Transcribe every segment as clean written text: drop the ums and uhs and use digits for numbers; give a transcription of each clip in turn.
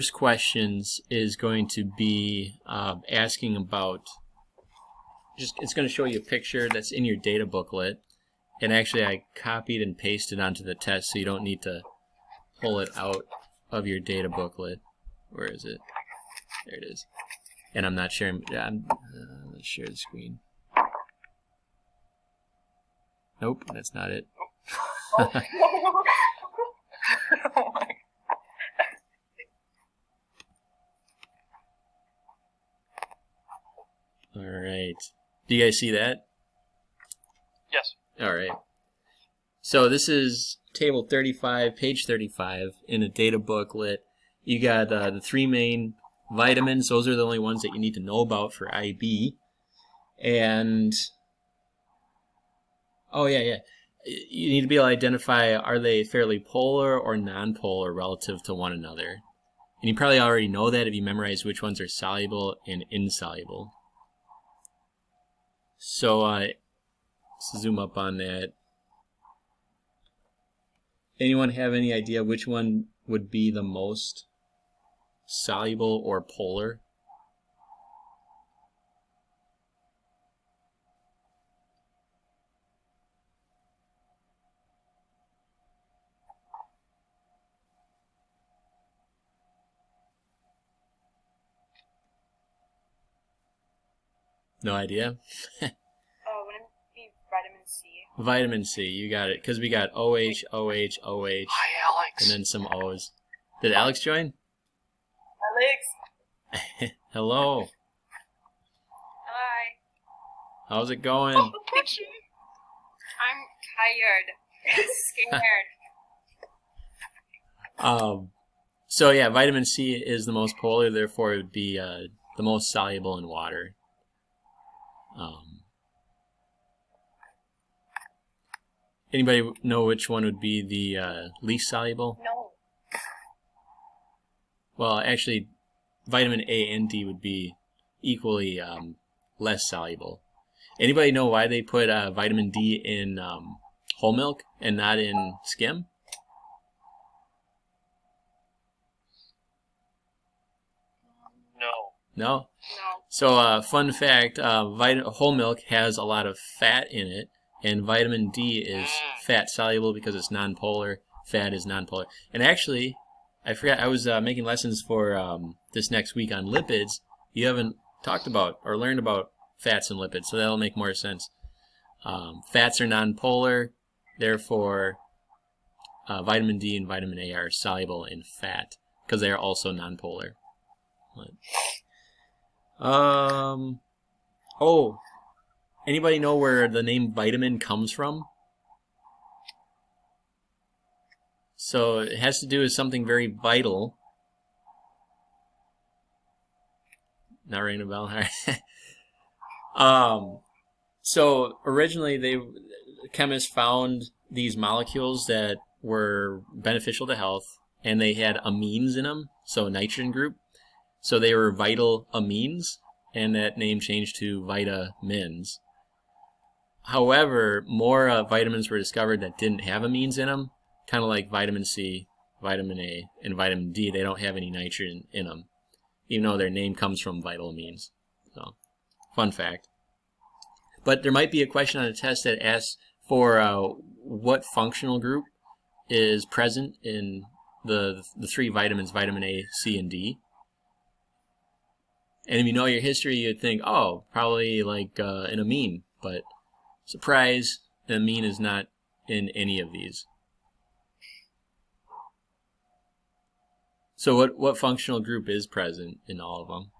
first questions is going to be asking about, it's going to show you a picture that's in your data booklet, and actually I copied and pasted onto the test so you don't need to pull it out of your data booklet. Where is it? There it is. And I'm not sharing. Let's share the screen. Nope, that's not it. Oh my. All right. Do you guys see that? Yes. All right. So this is table 35, page 35 in a data booklet. You got the three main vitamins. Those are the only ones that you need to know about for IB. And oh yeah. You need to be able to identify, are they fairly polar or non-polar relative to one another? And you probably already know that if you memorize which ones are soluble and insoluble. So let's zoom up on that. Anyone have any idea which one would be the most soluble or polar? No idea? Wouldn't it be vitamin C? Vitamin C, you got it. Because we got OH, OH, OH, Hi, Alex. and then some O's. Did Alex join? Alex. Hello. Hi. How's it going? I'm tired. Scared. So yeah, vitamin C is the most polar, therefore it would be the most soluble in water. Anybody know which one would be the least soluble? No. Well, actually, vitamin A and D would be equally less soluble. Anybody know why they put vitamin D in whole milk and not in skim? No. No? No. So, fun fact, whole milk has a lot of fat in it, and vitamin D is fat soluble because it's nonpolar. Fat is nonpolar. And actually, I forgot, I was making lessons for this next week on lipids. You haven't talked about or learned about fats and lipids, so that'll make more sense. Fats are nonpolar, therefore vitamin D and vitamin A are soluble in fat because they are also nonpolar. Oh, anybody know where the name vitamin comes from? So it has to do with something very vital. Not ringing a bell. So originally chemists found these molecules that were beneficial to health, and they had amines in them, so a nitrogen group. So they were vital amines, and that name changed to vitamins. However, more vitamins were discovered that didn't have amines in them, kind of like vitamin C, vitamin A, and vitamin D. They don't have any nitrogen in them, even though their name comes from vital amines. So, fun fact. But there might be a question on a test that asks for what functional group is present in the three vitamins, vitamin A, C, and D. And if you know your history, you'd think, oh, probably like an amine. But surprise, an amine is not in any of these. So what functional group is present in all of them?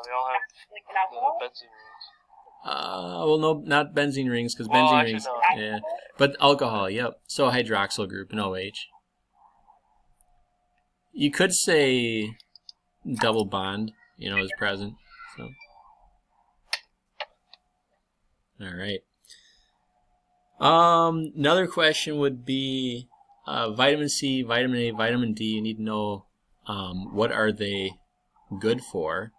They all have Like an alcohol? benzene rings. Well, no, not benzene rings, because Well, benzene actually, rings, no. yeah. But alcohol, yep. So hydroxyl group, an OH. You could say double bond, is present. So, all right. Another question would be vitamin C, vitamin A, vitamin D. You need to know what are they good for.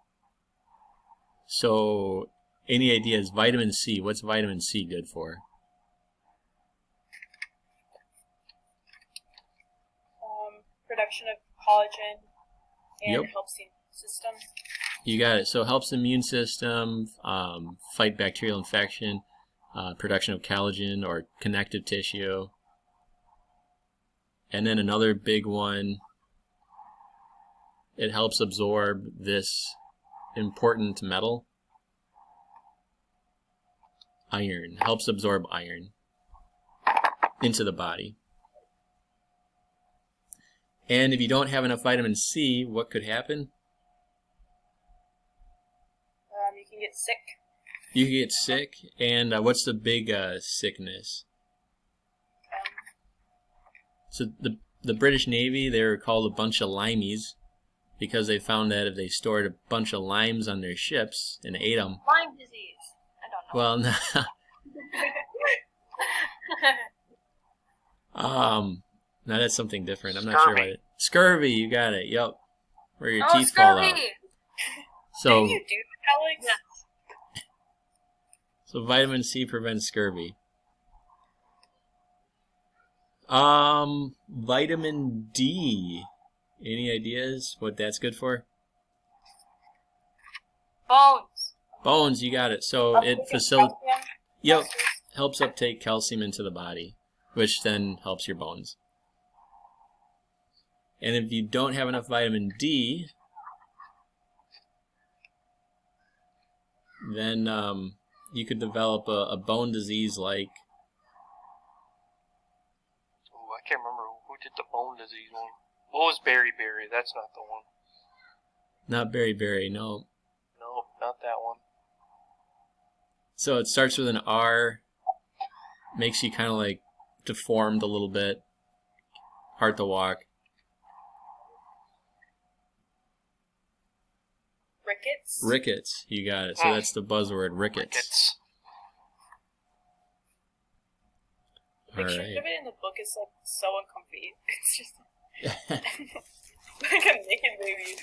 So Any ideas? Vitamin C. What's vitamin C good for? Production of collagen and Yep. helps the system. You got it. So it helps the immune system, fight bacterial infection, production of collagen or connective tissue. And then another big one, it helps absorb this important metal, iron. Helps absorb iron into the body. And if you don't have enough vitamin C, what could happen? You can get sick. You can get sick. And what's the big sickness? So the British Navy, they were called a bunch of limeys because they found that if they stored a bunch of limes on their ships and ate them. Lyme disease. I don't know. Well, no, that's something different. I'm not sure about it. Scurvy, you got it. Yep. Where your teeth fall out. scurvy! So, Didn't you do that, Alex? Yeah. so vitamin C prevents scurvy. Vitamin D. Any ideas what that's good for? Bones. Bones, you got it. So it helps uptake calcium into the body, which then helps your bones. And if you don't have enough vitamin D, then you could develop a bone disease like... Oh, I can't remember who did the bone disease one. What was beriberi? That's not the one. Not beriberi, no. No, not that one. So it starts with an R, makes you kind of like deformed a little bit, hard to walk. Rickets. Rickets, you got it. So that's the buzzword, rickets. Rickets. All Picture right. of it in the book is like so uncomfy. It's just like a naked baby.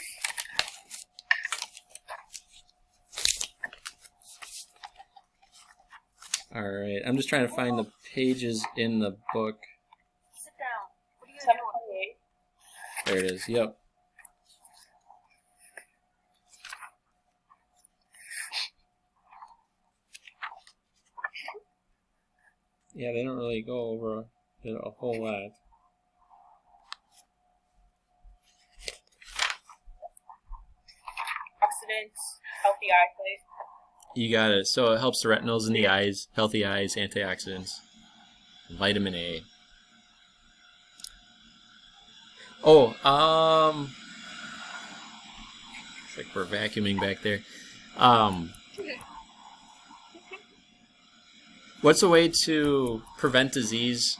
All right. I'm just trying to find the pages in the book. Sit down. What are you doing? 728. There it is. Yep. Yeah, they don't really go over it a whole lot. Oxidants, healthy eyesight. You got it. So it helps the retinols in the eyes, healthy eyes, antioxidants, vitamin A. Oh, it's like we're vacuuming back there. What's a way to prevent disease,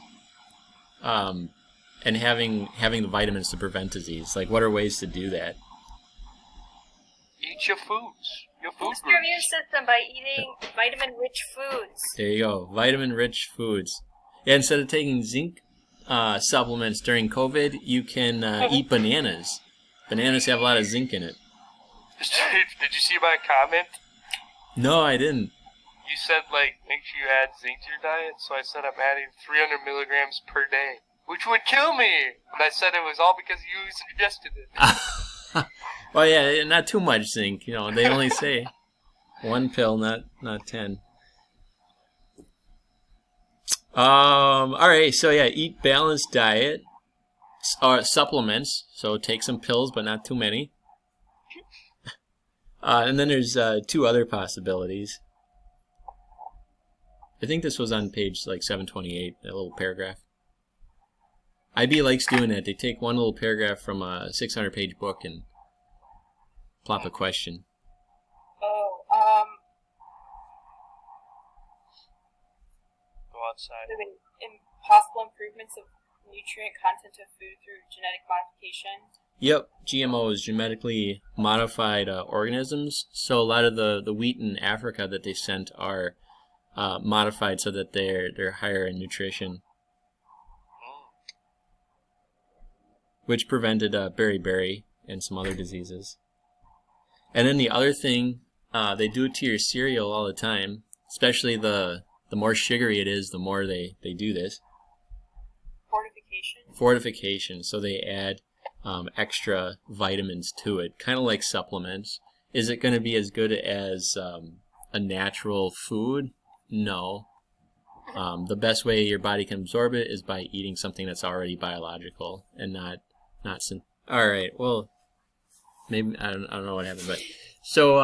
and having the vitamins to prevent disease? Like, what are ways to do that? Eat your foods. Your food Boost your immune system by eating vitamin-rich foods. There you go, vitamin-rich foods. Yeah, instead of taking zinc supplements during COVID, you can eat bananas. Bananas have a lot of zinc in it. Did you see my comment? No, I didn't. You said, like, make sure you add zinc to your diet, so I said I'm adding 300 milligrams per day, which would kill me! And I said it was all because you suggested it. Well, yeah, not too much zinc. You know, they only say one pill, not 10. All right, so yeah, eat balanced diet, supplements. So take some pills, but not too many. And then there's two other possibilities. I think this was on page like 728, that little paragraph. IB likes doing that. They take one little paragraph from a 600-page book and plop a question. Go outside. Possible improvements of nutrient content of food through genetic modification. Yep, GMOs, genetically modified organisms. So a lot of the wheat in Africa that they sent are modified so that they're higher in nutrition, which prevented beriberi and some other diseases. And then the other thing They do it to your cereal all the time, especially the more sugary it is, the more they do this. Fortification. Fortification, so they add extra vitamins to it, kind of like supplements. Is it going to be as good as a natural food? No. The best way your body can absorb it is by eating something that's already biological and not all right. Well, maybe I don't know what happened, but so